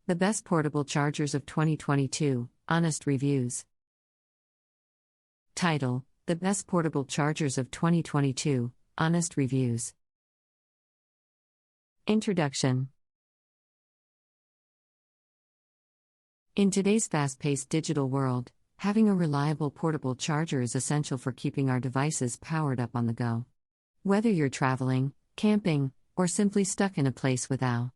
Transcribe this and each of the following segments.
The best portable chargers of 2022, honest reviews. Title: The best portable chargers of 2022, honest reviews. Introduction. In today's fast-paced digital world, having a reliable portable charger is essential for keeping our devices powered up on the go. Whether you're traveling, camping, or simply stuck in a place without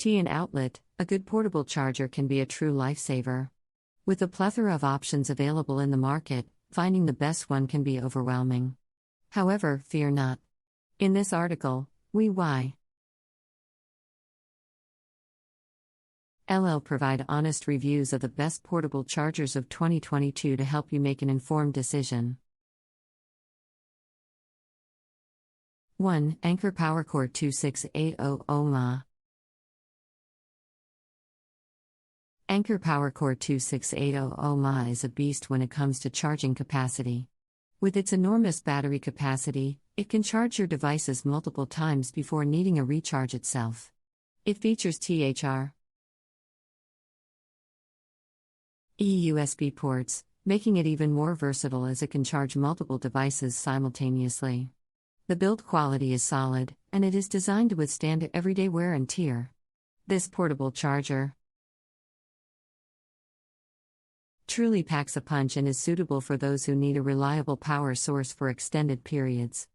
an outlet, a good portable charger can be a true lifesaver. With a plethora of options available in the market, finding the best one can be overwhelming. However, fear not. In this article, we provide honest reviews of the best portable chargers of 2022 to help you make an informed decision. 1. Anker PowerCore 2680 mAh. Anker PowerCore 2680 mAh is a beast when it comes to charging capacity. With its enormous battery capacity, it can charge your devices multiple times before needing a recharge itself. It features USB ports, making it even more versatile as it can charge multiple devices simultaneously. The build quality is solid, and it is designed to withstand everyday wear and tear. This portable charger truly packs a punch and is suitable for those who need a reliable power source for extended periods.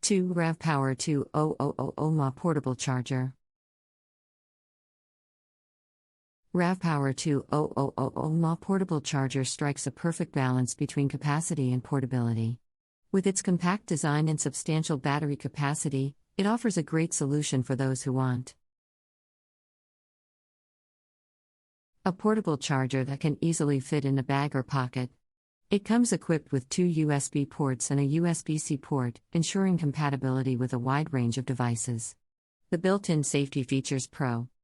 2. RAVPower 2000 mAh Portable Charger. RAVPower 2000 mAh Portable Charger strikes a perfect balance between capacity and portability. With its compact design and substantial battery capacity, it offers a great solution for those who want a portable charger that can easily fit in a bag or pocket. It comes equipped with 2 USB ports and a USB-C port, ensuring compatibility with a wide range of devices. The built-in safety features protect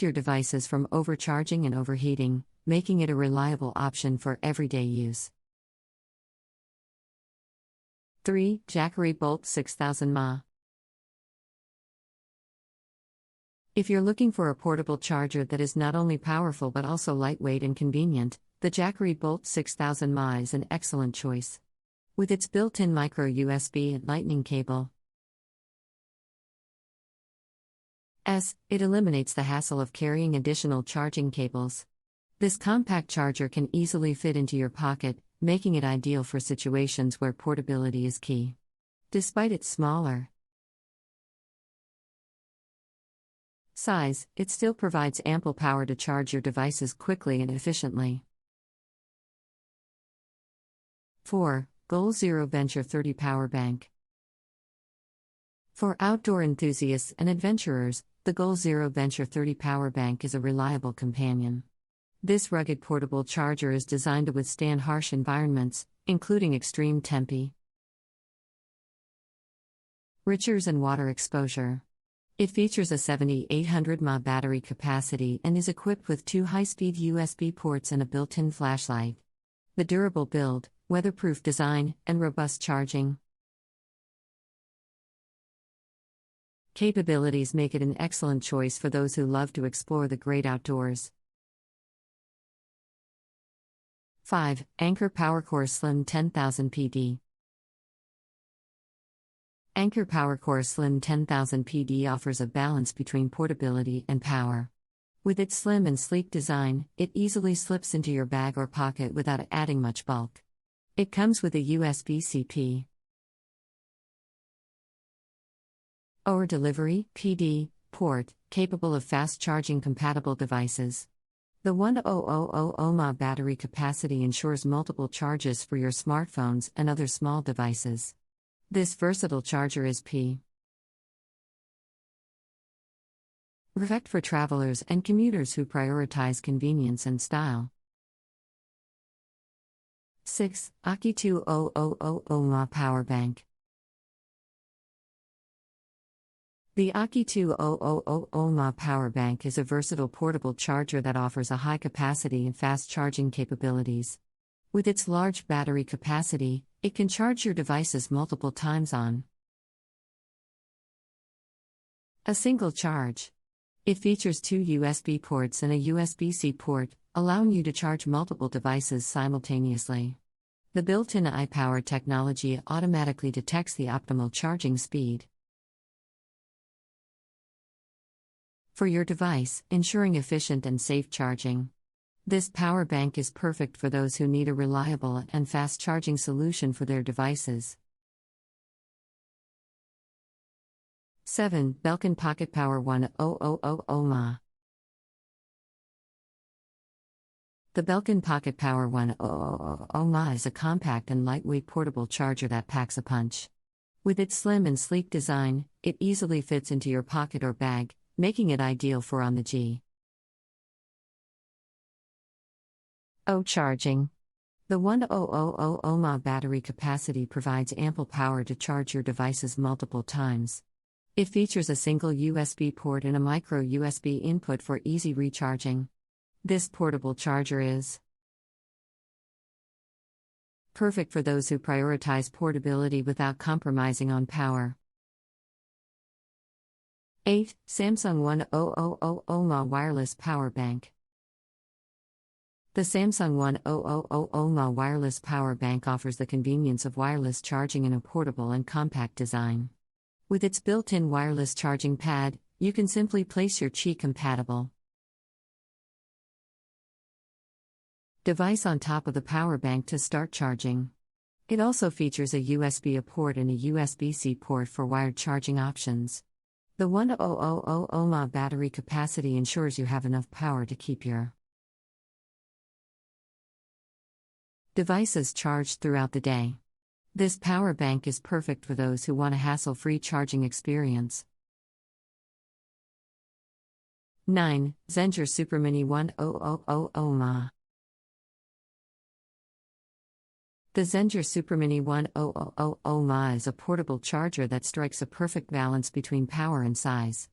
your devices from overcharging and overheating, making it a reliable option for everyday use. 3. Jackery Bolt 6000 mAh. If you're looking for a portable charger that is not only powerful but also lightweight and convenient, the Jackery Bolt 6000 mAh is an excellent choice. With its built-in micro USB and lightning cable, it eliminates the hassle of carrying additional charging cables. This compact charger can easily fit into your pocket, making it ideal for situations where portability is key. Despite its smaller size, it still provides ample power to charge your devices quickly and efficiently. 4. Goal Zero Venture 30 Power Bank. For outdoor enthusiasts and adventurers, the Goal Zero Venture 30 Power Bank is a reliable companion. This rugged portable charger is designed to withstand harsh environments, including extreme temperatures and water exposure. It features a 7800 mAh battery capacity and is equipped with 2 high-speed USB ports and a built-in flashlight. The durable build, weatherproof design, and robust charging capabilities make it an excellent choice for those who love to explore the great outdoors. 5. Anker PowerCore Slim 10000 PD. Anker PowerCore Slim 10000 PD offers a balance between portability and power. With its slim and sleek design, it easily slips into your bag or pocket without adding much bulk. It comes with a USB-C or delivery PD port, capable of fast charging compatible devices. The 1000 mAh battery capacity ensures multiple charges for your smartphones and other small devices. This versatile charger is perfect for travelers and commuters who prioritize convenience and style. 6. Aki 2000 mAh Power Bank. The Aki 2000 mAh Power Bank is a versatile portable charger that offers a high capacity and fast charging capabilities. With its large battery capacity, it can charge your devices multiple times on a single charge. It features two USB ports and a USB-C port, allowing you to charge multiple devices simultaneously. The built-in iPower technology automatically detects the optimal charging speed for your device, ensuring efficient and safe charging. This power bank is perfect for those who need a reliable and fast charging solution for their devices. 7. Belkin Pocket Power 1000 mAh. The Belkin Pocket Power 1000 mAh is a compact and lightweight portable charger that packs a punch. With its slim and sleek design, it easily fits into your pocket or bag, making it ideal for on the go charging. The 1000 mAh battery capacity provides ample power to charge your devices multiple times. It features a single USB port and a micro USB input for easy recharging. This portable charger is perfect for those who prioritize portability without compromising on power. 8. Samsung 1000 mAh Wireless Power Bank. The Samsung 1000 mAh Wireless Power Bank offers the convenience of wireless charging in a portable and compact design. With its built-in wireless charging pad, you can simply place your Qi-compatible device on top of the power bank to start charging. It also features a USB-A port and a USB-C port for wired charging options. The 1000 mAh battery capacity ensures you have enough power to keep your devices charged throughout the day. This power bank is perfect for those who want a hassle-free charging experience. 9. Zenger Supermini 1000 mAh. The Zenger Supermini 1000 mAh is a portable charger that strikes a perfect balance between power and size.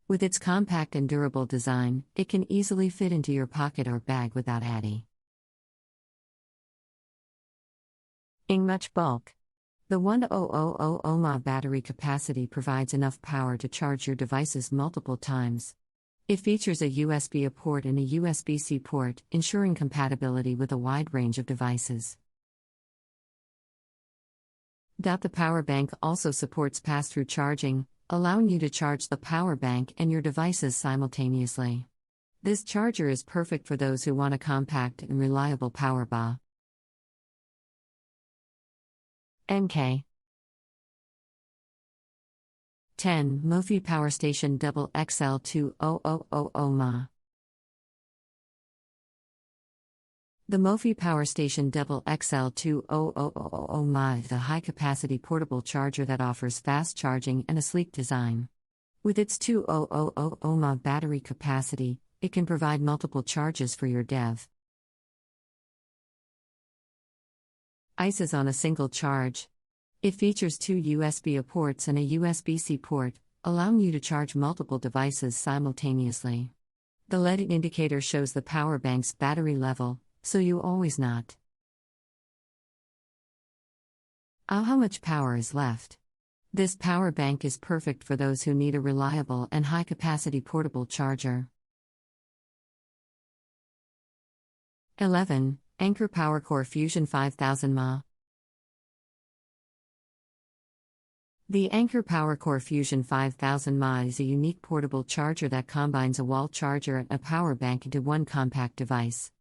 With its compact and durable design, it can easily fit into your pocket or bag without adding much bulk. The 1000 mAh battery capacity provides enough power to charge your devices multiple times. It features a USB-A port and a USB-C port, ensuring compatibility with a wide range of devices. The power bank also supports pass-through charging, allowing you to charge the power bank and your devices simultaneously. This charger is perfect for those who want a compact and reliable power bank. NK 10. Mophie Power Station Double XL 2000 mAh. The Mophie Power Station Double XL 2000 mAh is a high-capacity portable charger that offers fast charging and a sleek design. With its 2000 mAh battery capacity, it can provide multiple charges for your devices on a single charge. It features two USB-A ports and a USB-C port, allowing you to charge multiple devices simultaneously. The LED indicator shows the power bank's battery level, so you always know how much power is left. This power bank is perfect for those who need a reliable and high-capacity portable charger. 11. Anker PowerCore Fusion 5000 mAh. The Anker PowerCore Fusion 5000 mAh is a unique portable charger that combines a wall charger and a power bank into one compact device.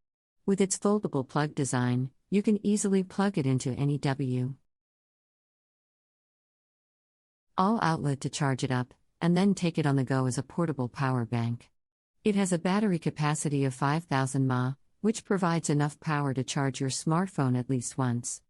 With its foldable plug design, you can easily plug it into any all outlet to charge it up, and then take it on the go as a portable power bank. It has a battery capacity of 5000 mAh, which provides enough power to charge your smartphone at least once.